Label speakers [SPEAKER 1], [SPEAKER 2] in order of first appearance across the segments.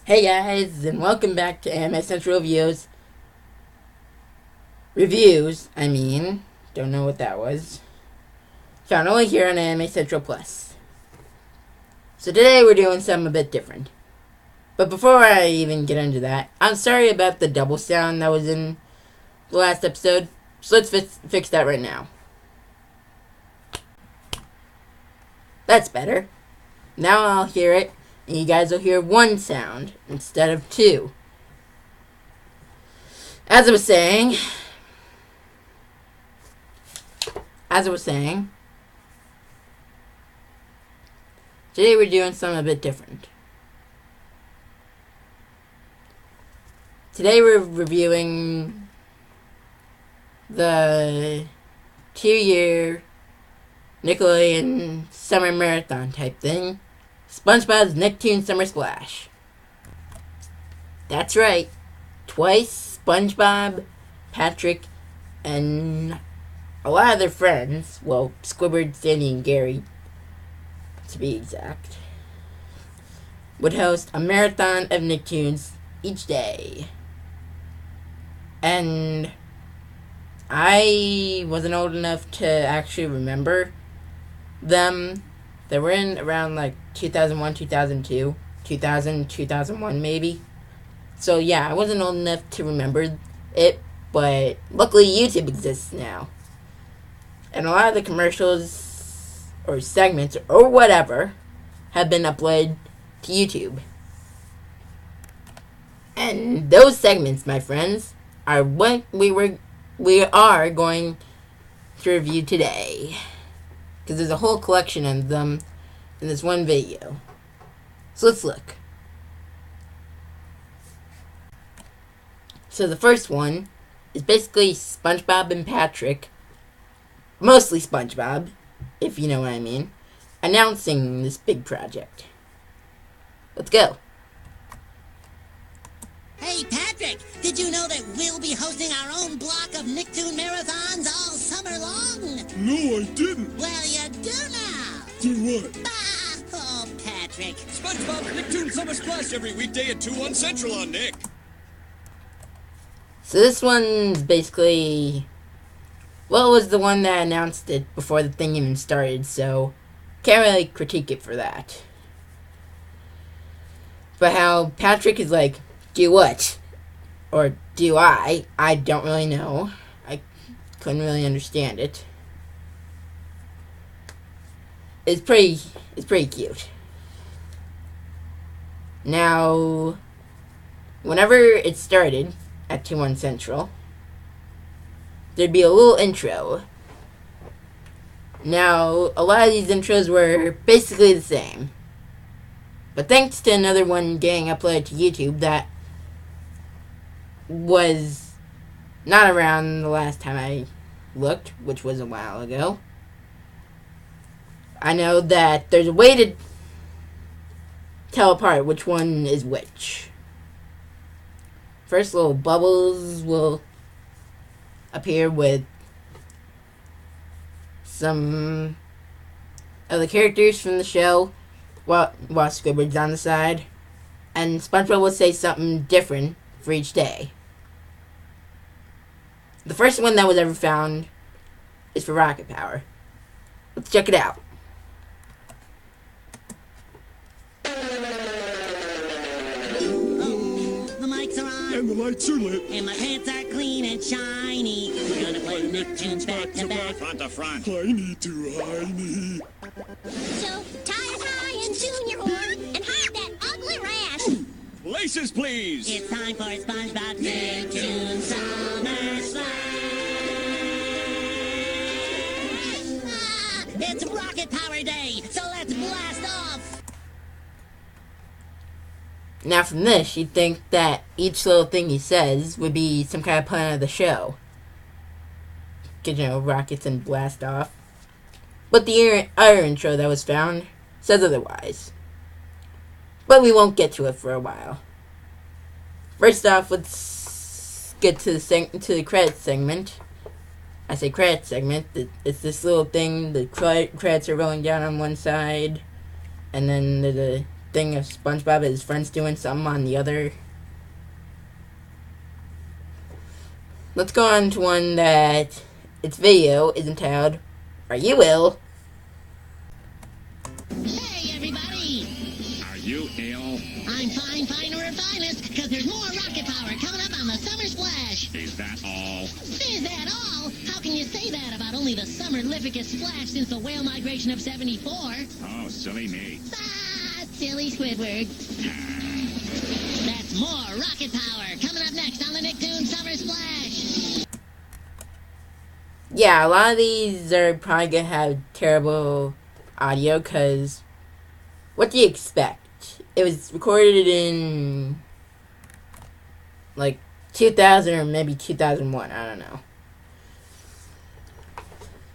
[SPEAKER 1] Hey guys, and welcome back to Anime Central Reviews. Don't know what that was. Found only here on Anime Central Plus. So today we're doing something a bit different. But before I even get into that, I'm sorry about the double sound that was in the last episode. So let's fix that right now. That's better. Now I'll hear it, and you guys will hear one sound instead of two. As I was saying, today we're doing something a bit different. Today we're reviewing the 2-year Nickelodeon summer marathon type thing, SpongeBob's Nicktoons Summer Splash. That's right, twice SpongeBob, Patrick, and a lot of their friends, well, Squidward, Sandy, and Gary, to be exact, would host a marathon of Nicktoons each day. And I wasn't old enough to actually remember them. They were in around like 2001, 2002, 2000, 2001 maybe. So yeah, I wasn't old enough to remember it, but luckily YouTube exists now. And a lot of the commercials or segments or whatever have been uploaded to YouTube. And those segments, my friends, are what we are going to review today. Because there's a whole collection of them in this one video. So let's look. So the first one is basically SpongeBob and Patrick, mostly SpongeBob, if you know what I mean, announcing this big project. Let's go.
[SPEAKER 2] Hey, Patrick, did you know that we'll be hosting our own block of Nicktoon marathons all summer long?
[SPEAKER 3] No, I didn't.
[SPEAKER 2] Well, you do now.
[SPEAKER 3] Do what?
[SPEAKER 2] Oh, Patrick.
[SPEAKER 3] SpongeBob Nicktoon Summer Splash every weekday at 2/1 Central on Nick.
[SPEAKER 1] So this one's basically, well, it was the one that announced it before the thing even started, so can't really critique it for that. But how Patrick is like, do what? Or do I don't really know. I couldn't really understand it. It's pretty cute. Now, whenever it started at 2/1 Central, there'd be a little intro. Now, a lot of these intros were basically the same. But thanks to another one getting uploaded to YouTube that was not around the last time I looked, which was a while ago, I know that there's a way to tell apart which one is which. First, little bubbles will appear with some of the characters from the show while Squidward's on the side, and SpongeBob will say something different for each day. The first one that was ever found is for rocket power. Let's check it out.
[SPEAKER 2] Oh, the mics are on.
[SPEAKER 3] And the lights are lit.
[SPEAKER 2] And my pants are clean and shiny. We're gonna play Nicktoons back to back.
[SPEAKER 3] Front to front. Hiney to hiney.
[SPEAKER 4] So, tie a tie and tune your horn and hide that ugly rash.
[SPEAKER 3] Places, please.
[SPEAKER 2] It's time for SpongeBob's Nicktoon Summer Splash. It's Rocket Power Day, so let's blast off.
[SPEAKER 1] Now from this, you'd think that each little thing he says would be some kind of plan of the show. Get, rockets and blast off. But the other intro that was found says otherwise. But we won't get to it for a while. First off, let's get to the credits segment. I say credits segment. It's this little thing. The credits are rolling down on one side, and then there's a thing of SpongeBob and his friends doing something on the other. Let's go on to one that its video is entitled, Are You Ill?
[SPEAKER 2] Hey, everybody!
[SPEAKER 3] Are you ill?
[SPEAKER 2] I'm fine, finer and finest, because there's more rocket power coming up on the Summer Splash.
[SPEAKER 3] Is that all?
[SPEAKER 2] Is that all? How can you say that about only the summer-lificest splash since the whale migration of 74?
[SPEAKER 3] Oh, silly me.
[SPEAKER 2] Ah, silly Squidward. That's more rocket power coming up next on the Nicktoons Summer Splash.
[SPEAKER 1] Yeah, a lot of these are probably going to have terrible audio, because what do you expect? It was recorded in, like, 2000 or maybe 2001, I don't know.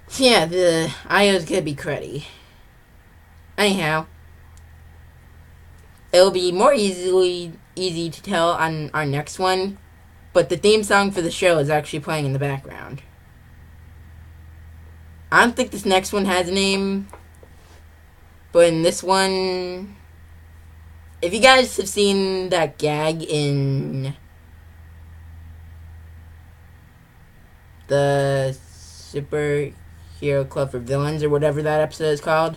[SPEAKER 1] So yeah, the audio is going to be cruddy. Anyhow, it'll be more easy to tell on our next one, but the theme song for the show is actually playing in the background. I don't think this next one has a name, but in this one, if you guys have seen that gag in the Superhero Club for Villains, or whatever that episode is called,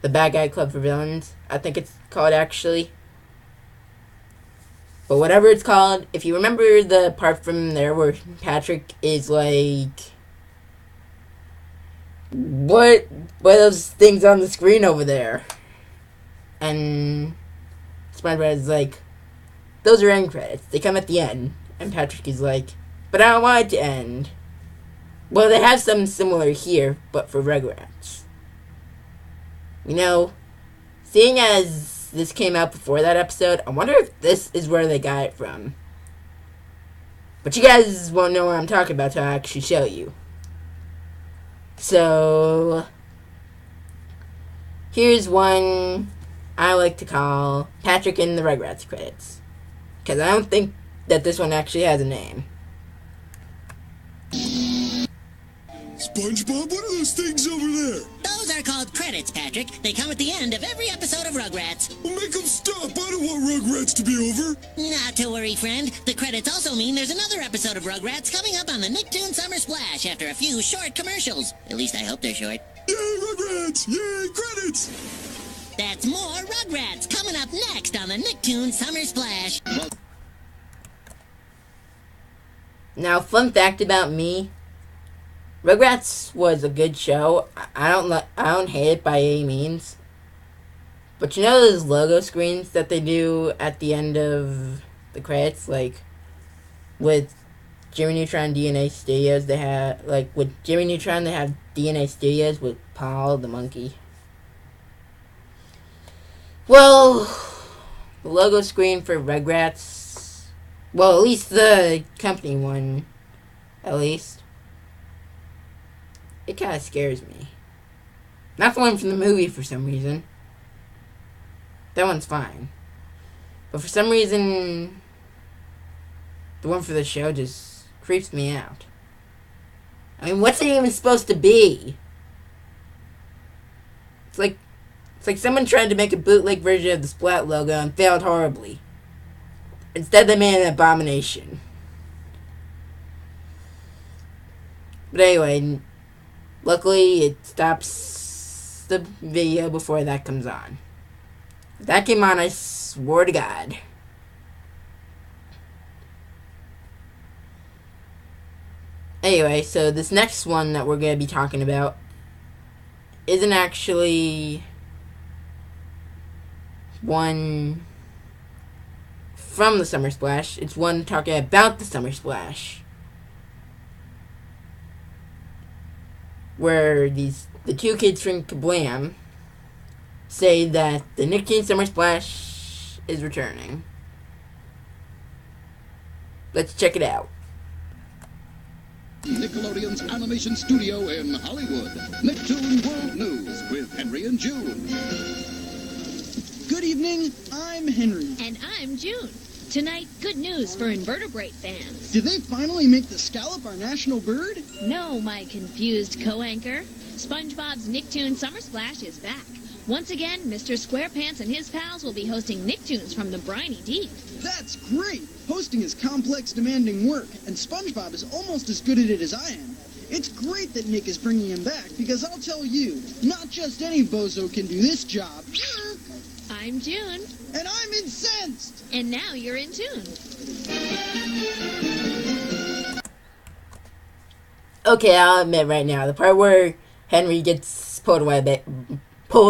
[SPEAKER 1] the Bad Guy Club for Villains, I think it's called actually. But whatever it's called, if you remember the part from there where Patrick is like, What are those things on the screen over there? And SpongeBob is like, those are end credits. They come at the end. And Patrick is like, but I don't want it to end. Well, they have something similar here, but for Rugrats. You know, seeing as this came out before that episode, I wonder if this is where they got it from. But you guys won't know what I'm talking about until I actually show you. So, here's one I like to call Patrick in the Rugrats credits. Because I don't think that this one actually has a name.
[SPEAKER 3] SpongeBob, what are those things over there?
[SPEAKER 2] Those are called credits, Patrick. They come at the end of every episode of Rugrats.
[SPEAKER 3] Well, make them stop. I don't want Rugrats to be over.
[SPEAKER 2] Not to worry, friend. The credits also mean there's another episode of Rugrats coming up on the Nicktoons Summer Splash after a few short commercials. At least I hope they're short.
[SPEAKER 3] Yay, Rugrats! Yay, credits!
[SPEAKER 2] That's more Rugrats coming up next on the Nicktoons Summer Splash.
[SPEAKER 1] Now, fun fact about me, Rugrats was a good show. I don't hate it by any means. But you know those logo screens that they do at the end of the credits, like with Jimmy Neutron DNA Studios, they have, like with Jimmy Neutron they have DNA Studios with Paul the monkey. Well, the logo screen for Rugrats, well, at least the company one, at least, it kind of scares me. Not the one from the movie for some reason. That one's fine. But for some reason, the one for the show just creeps me out. I mean, what's it even supposed to be? It's like someone tried to make a bootleg version of the Splat logo and failed horribly. Instead, they made an abomination. But anyway, luckily, it stops the video before that comes on. If that came on, I swore to God. Anyway, so this next one that we're going to be talking about isn't actually one from the Summer Splash. It's one talking about the Summer Splash, where the two kids from Kablam say that the Nicktoons Summer Splash is returning. Let's check it out.
[SPEAKER 5] Nickelodeon's animation studio in Hollywood. Nicktoon World News with Henry and June.
[SPEAKER 6] Good evening, I'm Henry.
[SPEAKER 4] And I'm June. Tonight, good news for invertebrate fans.
[SPEAKER 6] Did they finally make the scallop our national bird?
[SPEAKER 4] No, my confused co-anchor. SpongeBob's Nicktoon Summer Splash is back.
[SPEAKER 7] Once again, Mr. SquarePants and his pals will be hosting Nicktoons from the briny deep.
[SPEAKER 6] That's great! Hosting is complex, demanding work, and Spongebob is almost as good at it as I am. It's great that Nick is bringing him back, because I'll tell you, not just any bozo can do this job.
[SPEAKER 7] I'm June.
[SPEAKER 6] And I'm incensed!
[SPEAKER 7] And now you're in tune.
[SPEAKER 1] Okay, I'll admit right now, the part where Henry gets pulled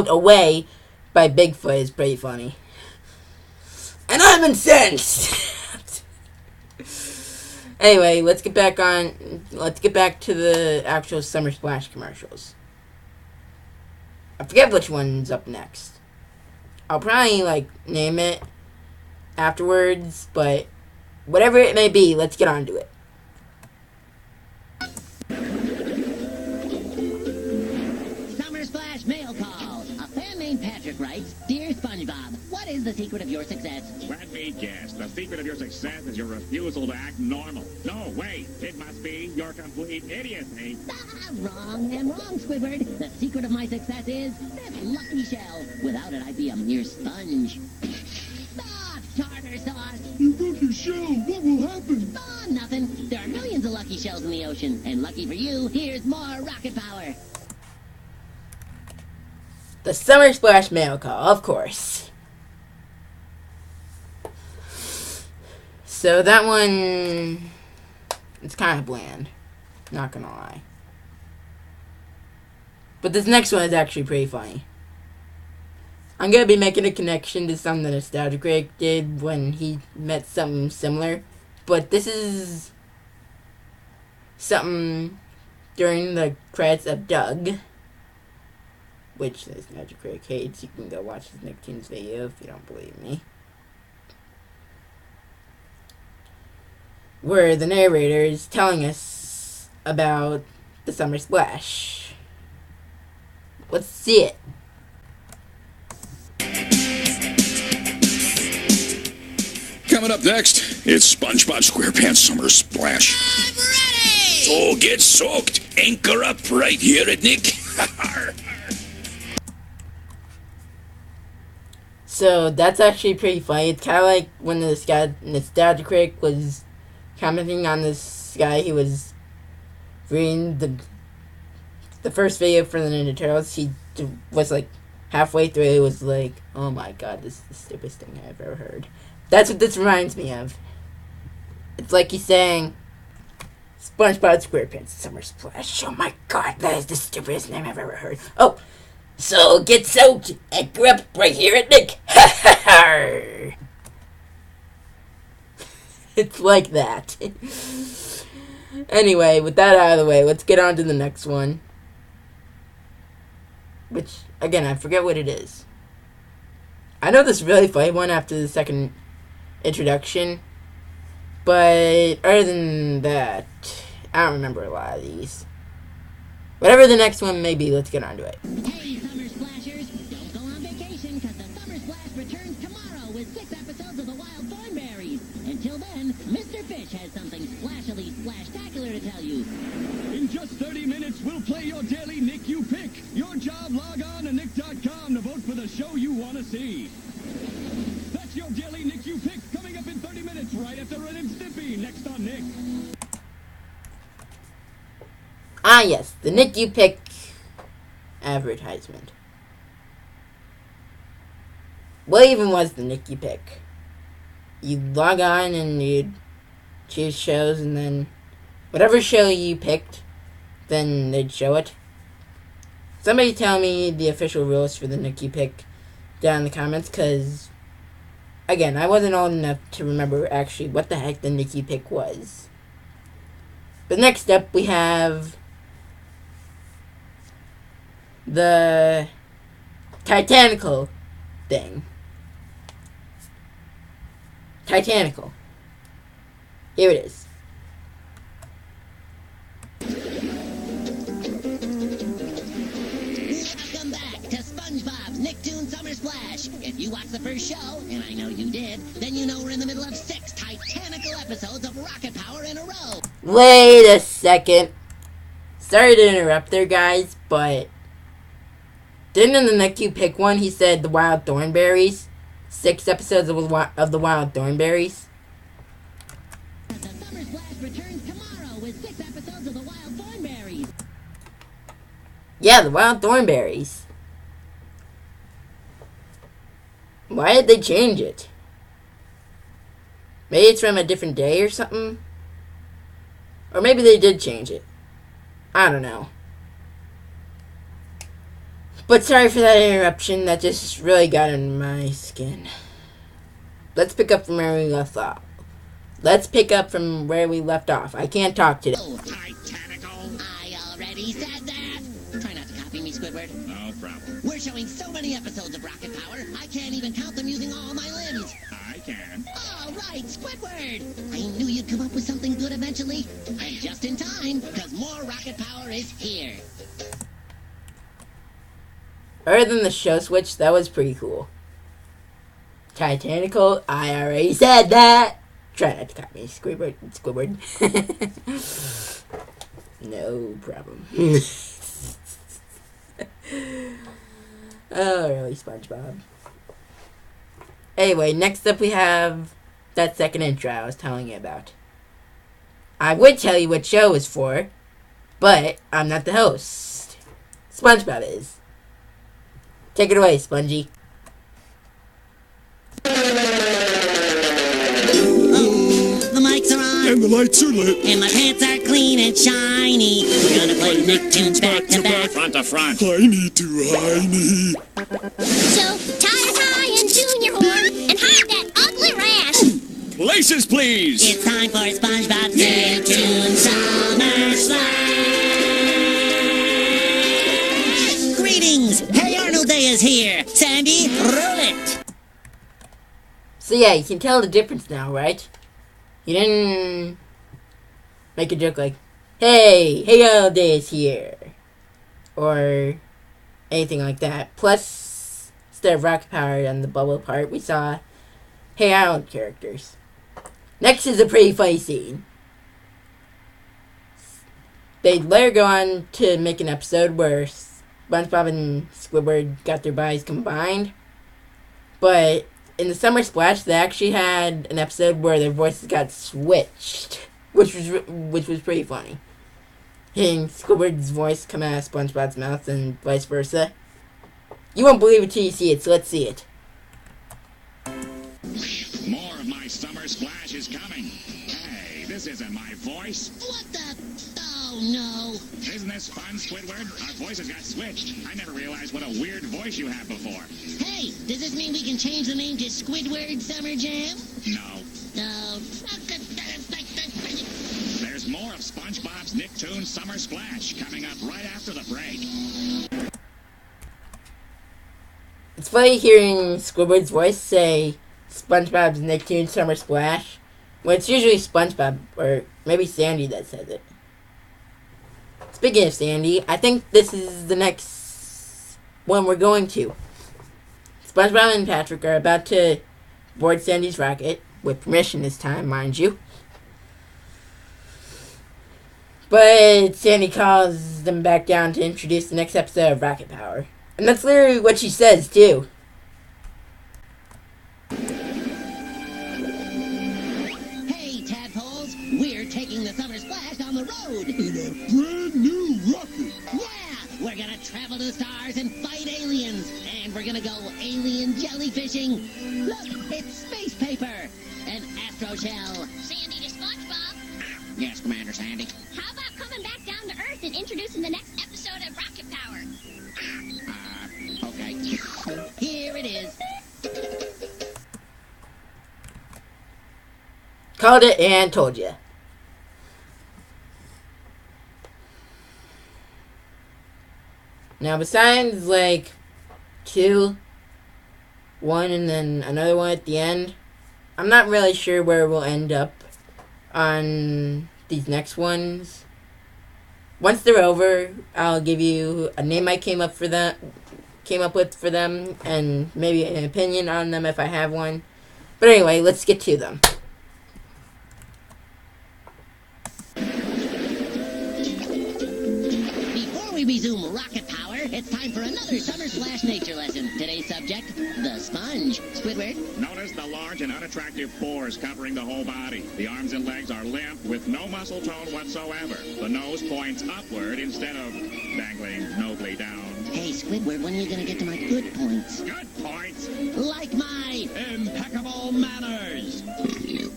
[SPEAKER 1] away by Bigfoot is pretty funny. And I'm incensed! Anyway, let's get back to the actual Summer Splash commercials. I forget which one's up next. I'll probably, name it afterwards, but whatever it may be, let's get on to it.
[SPEAKER 2] Summer Splash mail call. A fan named Patrick writes, Dear SpongeBob, what is the secret of your success?
[SPEAKER 8] Let me guess. The secret of your success is your refusal to act normal. No, wait. It must be your complete idiocy.
[SPEAKER 2] Wrong and wrong, Squidward. The secret of my success is this lucky shell. Without it, I'd be a mere sponge. Tartar sauce.
[SPEAKER 5] You broke your shell. What will happen?
[SPEAKER 2] Oh, nothing. There are millions of lucky shells in the ocean. And lucky for you, here's more rocket power.
[SPEAKER 1] The Summer Splash mail call, of course. So that one, it's kind of bland. Not gonna lie. But this next one is actually pretty funny. I'm gonna be making a connection to something that Nostalgic Greg did when he met something similar. But this is something during the credits of Doug, which Nostalgic Greg hates. You can go watch his Nicktoons video if you don't believe me. Where the narrator is telling us about the Summer Splash. Let's see it.
[SPEAKER 3] Coming up next, it's SpongeBob SquarePants Summer Splash.
[SPEAKER 2] I'm ready!
[SPEAKER 3] So get soaked. Anchor up right here at Nick.
[SPEAKER 1] So that's actually pretty funny. It's kind of like when this guy, Nostalgic Critic, was commenting on this guy. He was reading the first video for the Ninja Turtles. He was like halfway through. It was like, oh my god, this is the stupidest thing I've ever heard. That's what this reminds me of. It's like he's saying, SpongeBob SquarePants Summer Splash. Oh my god, that is the stupidest name I've ever heard. Oh, so get soaked and grow up right here at Nick. It's like that. Anyway, with that out of the way, let's get on to the next one. Which, again, I forget what it is. I know this really funny one after the second introduction. But other than that, I don't remember a lot of these. Whatever the next one may be, let's get on to it.
[SPEAKER 2] Hey, Summer Splashers, don't go on vacation, because the Summer Splash returns tomorrow with 6 episodes of the Wild Thornberries. Until then, Mr. Fish has something splashily splashtacular to tell you.
[SPEAKER 3] In just 30 minutes, we'll play your daily Nick You Pick. Your job, log on to nick.com to vote for the show you want to see. That's your daily Nick You Pick, coming up in 30 minutes, right after Ren and Stimpy, next on Nick.
[SPEAKER 1] Ah, yes, the Nick You Pick advertisement. What even was the Nick You Pick? You log on and you choose shows, and then whatever show you picked, then they'd show it. Somebody tell me the official rules for the Nick You Pick down in the comments, because, again, I wasn't old enough to remember actually what the heck the Nick You Pick was. But next up, we have the Titanical thing. Titanical. Here it is.
[SPEAKER 2] Welcome back to SpongeBob's Nicktoon Summer Splash. If you watched the first show, and I know you did, then you know we're in the middle of 6 titanical episodes of rocket power in a row.
[SPEAKER 1] Wait a second. Sorry to interrupt there, guys, but Didn't in the Nick You Pick one, he said the Wild Thornberries? 6 episodes of the Wild Thornberries?
[SPEAKER 2] The Summer Splash returns tomorrow with 6 episodes of the Wild Thornberries.
[SPEAKER 1] Yeah, the Wild Thornberries. Why did they change it? Maybe it's from a different day or something? Or maybe they did change it. I don't know. But sorry for that interruption. That just really got in my skin. Let's pick up from where we left off. I can't talk today.
[SPEAKER 2] Oh,
[SPEAKER 8] Titanical.
[SPEAKER 2] I already said that. Try not to copy me, Squidward.
[SPEAKER 8] No problem.
[SPEAKER 2] We're showing so many episodes of Rocket Power, I can't even count them using all my limbs.
[SPEAKER 8] I can.
[SPEAKER 2] All right, Squidward. I knew you'd come up with something good eventually. And just in time, because more Rocket Power is here.
[SPEAKER 1] Other than the show switch, that was pretty cool. Titanical, I already said that. Try not to copy me, Squidward. No problem. Oh, really, SpongeBob. Anyway, next up we have that second intro I was telling you about. I would tell you what show it's for, but I'm not the host. SpongeBob is. Take it away, Spongy.
[SPEAKER 2] The mics are on.
[SPEAKER 3] And the lights are lit.
[SPEAKER 2] And my pants are clean and shiny. We're gonna play Nicktoons back to back.
[SPEAKER 8] Front to front.
[SPEAKER 3] Heiny to heiny.
[SPEAKER 4] So tie a tie and tune your horn and hide that ugly rash.
[SPEAKER 3] Places, please.
[SPEAKER 2] It's time for SpongeBob's Nicktoons Summer Splash. Greetings. Hey Arnold Day is here. Sandy, roll it.
[SPEAKER 1] So yeah, you can tell the difference now, right? You didn't make a joke like, hey all day is here. Or anything like that. Plus, instead of Rocket Power on the bubble part, we saw Hey Arnold characters. Next is a pretty funny scene. They later go on to make an episode where SpongeBob and Squidward got their bodies combined. But in the Summer Splash, they actually had an episode where their voices got switched, which was pretty funny. Hearing Squidward's voice come out of SpongeBob's mouth and vice versa. You won't believe it till you see it, so let's see it.
[SPEAKER 8] More of my summer splash is coming. Hey, this isn't my voice.
[SPEAKER 2] What the? Oh no.
[SPEAKER 8] Isn't this fun, Squidward? Our voices got switched. I never realized what a weird voice you had before.
[SPEAKER 2] Hey, does this mean we can change the name to Squidward Summer Jam?
[SPEAKER 8] No.
[SPEAKER 2] No.
[SPEAKER 8] There's more of SpongeBob's Nicktoons Summer Splash coming up right after the break.
[SPEAKER 1] It's funny hearing Squidward's voice say SpongeBob's Nicktoons Summer Splash, when it's usually SpongeBob, or maybe Sandy that says it. Speaking of Sandy, I think this is the next one we're going to. SpongeBob and Patrick are about to board Sandy's rocket, with permission this time, mind you. But Sandy calls them back down to introduce the next episode of Rocket Power. And that's literally what she says, too.
[SPEAKER 2] Hey, tadpoles, we're taking the Summer Splash on the road.
[SPEAKER 3] In a brand new rocket.
[SPEAKER 2] Yeah, we're gonna travel to the stars and fight aliens. And we're gonna go alien jellyfishing. Look, it's space paper. An astro shell.
[SPEAKER 4] Sandy to SpongeBob.
[SPEAKER 2] Yes, Commander Sandy.
[SPEAKER 4] How about coming back down to Earth and introducing the next episode of Rocket Power?
[SPEAKER 2] Okay. Here it is.
[SPEAKER 1] Called it and told you. Now, besides, like, 2, 1, and then another one at the end, I'm not really sure where we'll end up on these next ones. Once they're over, I'll give you a name I came up with for them, and maybe an opinion on them if I have one. But anyway, let's get to them.
[SPEAKER 2] Before we resume Rocket Power, it's time for another Summer Splash nature lesson. Today's subject, the sponge. Squidward?
[SPEAKER 8] Notice the large and unattractive pores covering the whole body. The arms and legs are limp with no muscle tone whatsoever. The nose points upward instead of dangling nobly down.
[SPEAKER 2] Hey, Squidward, when are you gonna get to my good points?
[SPEAKER 8] Good points.
[SPEAKER 2] Like my
[SPEAKER 3] Impeccable manners.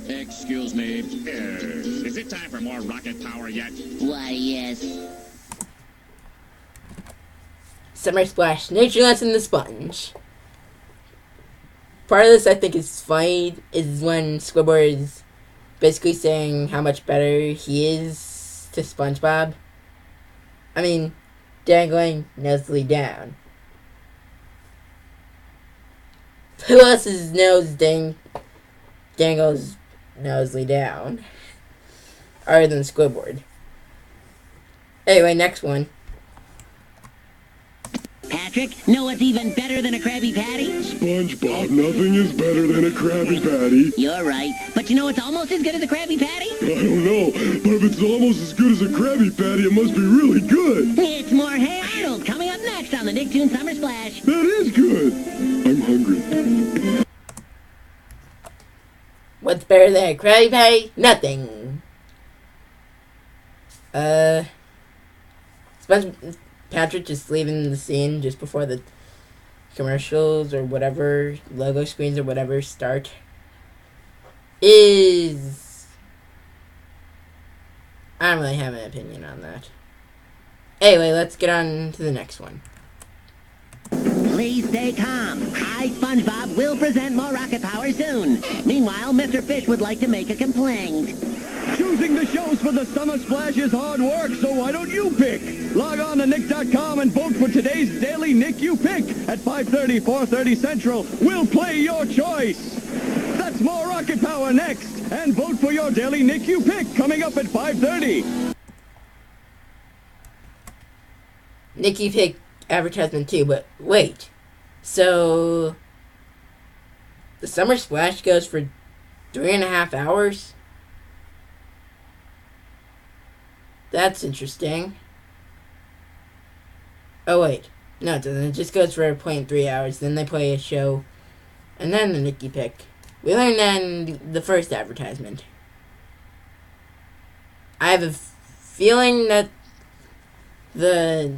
[SPEAKER 3] Excuse me.
[SPEAKER 8] Is it time for more rocket power yet?
[SPEAKER 2] Why, yes.
[SPEAKER 1] Summer Splash, Nature Lesson, the Sponge. Part of this I think is funny is when Squidward is basically saying how much better he is to Spongebob. I mean, dangling nosely down. Who else's nose dangles nosely down? Other than Squidward. Anyway, next one.
[SPEAKER 2] Patrick, know what's even better than a Krabby Patty?
[SPEAKER 9] SpongeBob, nothing is better than a Krabby Patty.
[SPEAKER 2] You're right. But you know what's almost as good as a Krabby Patty?
[SPEAKER 9] I don't know, but if it's almost as good as a Krabby Patty, it must be really good.
[SPEAKER 2] It's more Hey Arnold coming up next on the Nicktoons Summer Splash.
[SPEAKER 9] That is good. I'm hungry.
[SPEAKER 1] What's better than a Krabby Patty? Nothing. Patrick just leaving the scene just before the commercials or whatever, logo screens or whatever start is... I don't really have an opinion on that. Anyway, let's get on to the next one.
[SPEAKER 2] Please stay calm. I, SpongeBob, will present more rocket power soon. Meanwhile, Mr. Fish would like to make a complaint.
[SPEAKER 3] Choosing the shows for the Summer Splash is hard work, so why don't you pick? Log on to nick.com and vote for today's daily Nick You Pick at 5:30, 4:30 Central. We'll play your choice. That's more rocket power next. And vote for your daily Nick You Pick coming up at 5:30.
[SPEAKER 1] Nick You Pick advertisement too, but wait. So the Summer Splash goes for 3.5 hours? That's interesting. Oh wait, no it doesn't. It just goes for 0.3 hours. Then they play a show, and then the Nick You Pick. We learned that in the first advertisement. I have a feeling that the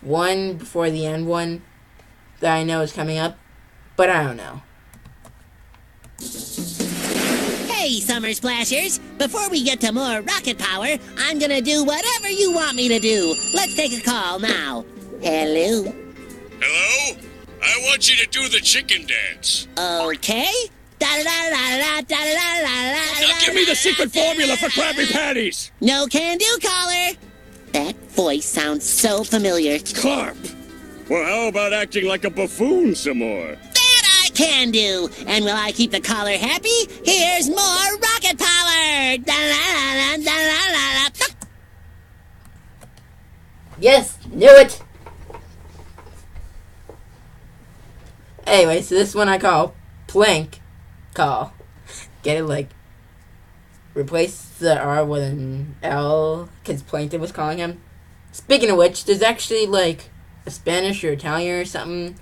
[SPEAKER 1] one before the end one that I know is coming up, but I don't know.
[SPEAKER 2] Hey, Summer Splashers! Before we get to more rocket power, I'm gonna do whatever you want me to do. Let's take a call now. Hello?
[SPEAKER 10] Hello? I want you to do the chicken dance.
[SPEAKER 2] Okay.
[SPEAKER 10] Now give me the secret formula for Krabby Patties.
[SPEAKER 2] No can do, caller. That voice sounds so familiar.
[SPEAKER 10] Carp. Well, how about acting like a buffoon some more?
[SPEAKER 2] That I can do. And will I keep the caller happy? Here's more rocket power.
[SPEAKER 1] Yes, knew it. Anyway, so this one I call Plank Call. Get it? Like, replace the R with an L, because Plankton was calling him. Speaking of which, there's actually, like, a Spanish or Italian or something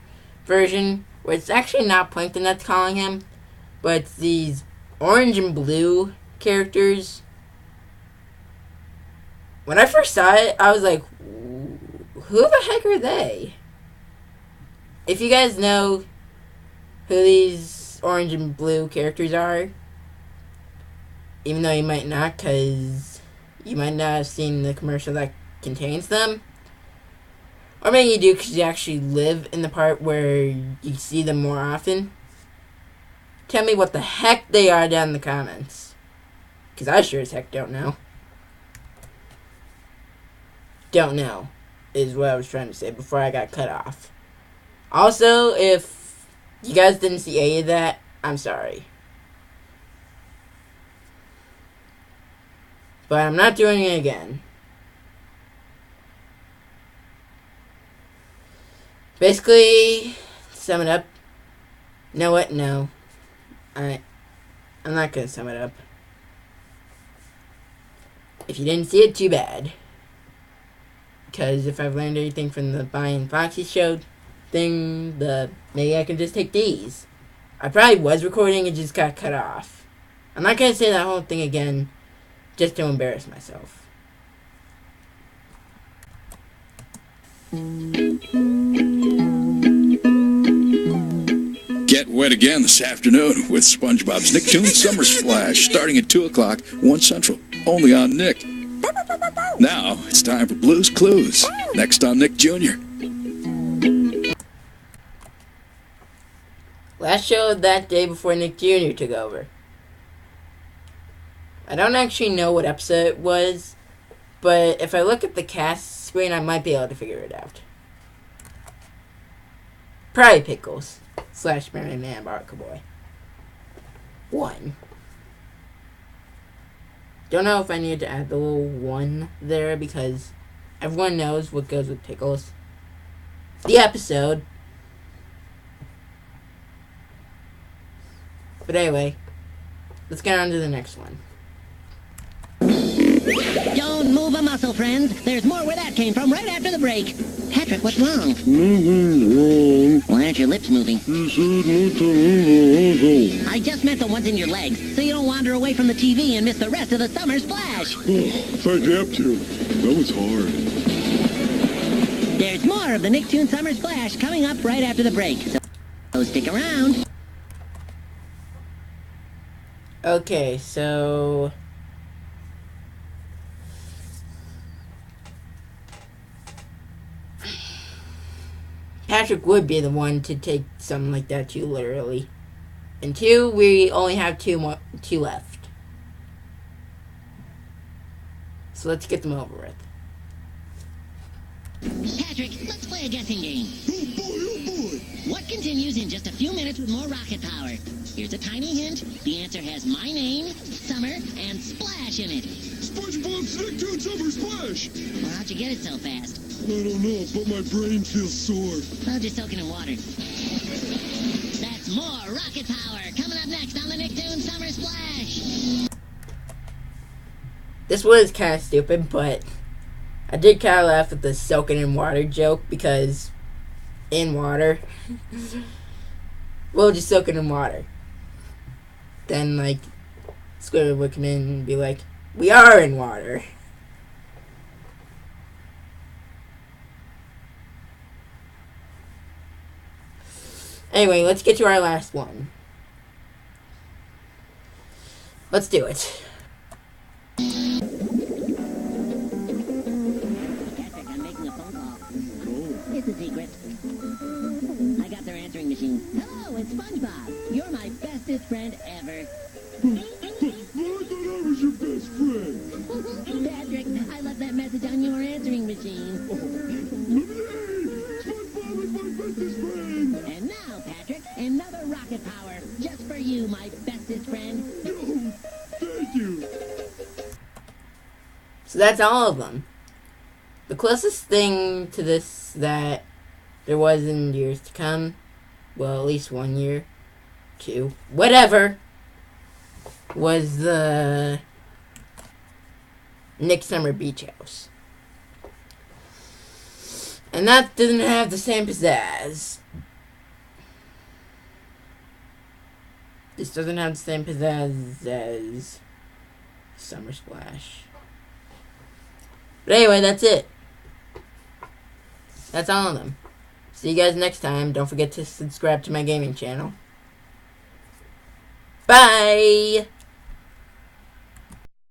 [SPEAKER 1] version, where it's actually not Plankton that's calling him, but it's these orange and blue characters. When I first saw it, I was like, who the heck are they? If you guys know who these orange and blue characters are, even though you might not, because you might not have seen the commercial that contains them, or maybe you do because you actually live in the part where you see them more often, tell me what the heck they are down in the comments, because I sure as heck don't know. Don't know is what I was trying to say before I got cut off. Also, if you guys didn't see any of that, I'm sorry. But I'm not doing it again. Basically, to sum it up. You know what? No. I'm not going to sum it up. If you didn't see it, too bad. Because if I've learned anything from the Bonnie and Foxy show thing, maybe I can just take these. I probably was recording and just got cut off. I'm not going to say that whole thing again just to embarrass myself.
[SPEAKER 5] Get wet again this afternoon with SpongeBob's Nicktoons Summer Splash, starting at 2 o'clock, 1 Central, only on Nick. Now, it's time for Blue's Clues, next on Nick Jr.
[SPEAKER 1] Last show of that day before Nick Jr. took over. I don't actually know what episode it was, but if I look at the cast screen, I might be able to figure it out. Probably Pickles / Mary Man Barker Boy. 1. Don't know if I need to add the little 1 there because everyone knows what goes with Pickles. The episode. But anyway, let's get on to the next one.
[SPEAKER 2] Don't move a muscle, friends. There's more where that came from right after the break. Patrick, what's wrong?
[SPEAKER 9] Nothing's wrong.
[SPEAKER 2] Why aren't your lips moving?
[SPEAKER 9] You said not to move.
[SPEAKER 2] I just meant the ones in your legs, so you don't wander away from the TV and miss the rest of the summer splash.
[SPEAKER 9] Oh, if I'd have to. That was hard.
[SPEAKER 2] There's more of the Nicktoons Summer Splash coming up right after the break, so stick around.
[SPEAKER 1] Okay, so Patrick would be the one to take something like that too literally. And 2, we only have 2 left. So let's get them over with.
[SPEAKER 2] Patrick, let's play a guessing game.
[SPEAKER 9] Oh boy, oh boy.
[SPEAKER 2] What continues in just a few minutes with more rocket power? Here's a tiny hint. The answer has my name, Summer, and Splash in it.
[SPEAKER 9] SpongeBob's Nicktoons Summer Splash.
[SPEAKER 2] Well, how'd you get it so fast?
[SPEAKER 9] I don't know, but my brain feels sore.
[SPEAKER 2] Well, just soaking in water. That's more rocket power coming up next on the Nicktoons Summer Splash.
[SPEAKER 1] This was kind of stupid, but I did kind of laugh at the soaking in water joke because in water. Well, just soaking in water. Then, like, Squidward would come in and be like, we are in water. Anyway, let's get to our last one. Let's do it.
[SPEAKER 2] Patrick, I'm making a phone call. It's a secret. I got their answering machine. Hello, it's SpongeBob. You're my bestest friend ever.
[SPEAKER 9] But I thought I was your best friend.
[SPEAKER 2] Patrick, I left that message on your answering machine.
[SPEAKER 9] SpongeBob is my bestest friend.
[SPEAKER 2] And now, Patrick, another rocket power. Just for you, my bestest friend.
[SPEAKER 9] Oh, thank you.
[SPEAKER 1] So that's all of them. The closest thing to this that there was in years to come, well, at least 1 year, 2, whatever, was the Nick Summer Beach House. And that didn't have the same pizzazz. This doesn't have the same pizzazz as Summer Splash. But anyway, that's it. That's all of them. See you guys next time. Don't forget to subscribe to my gaming channel. Bye!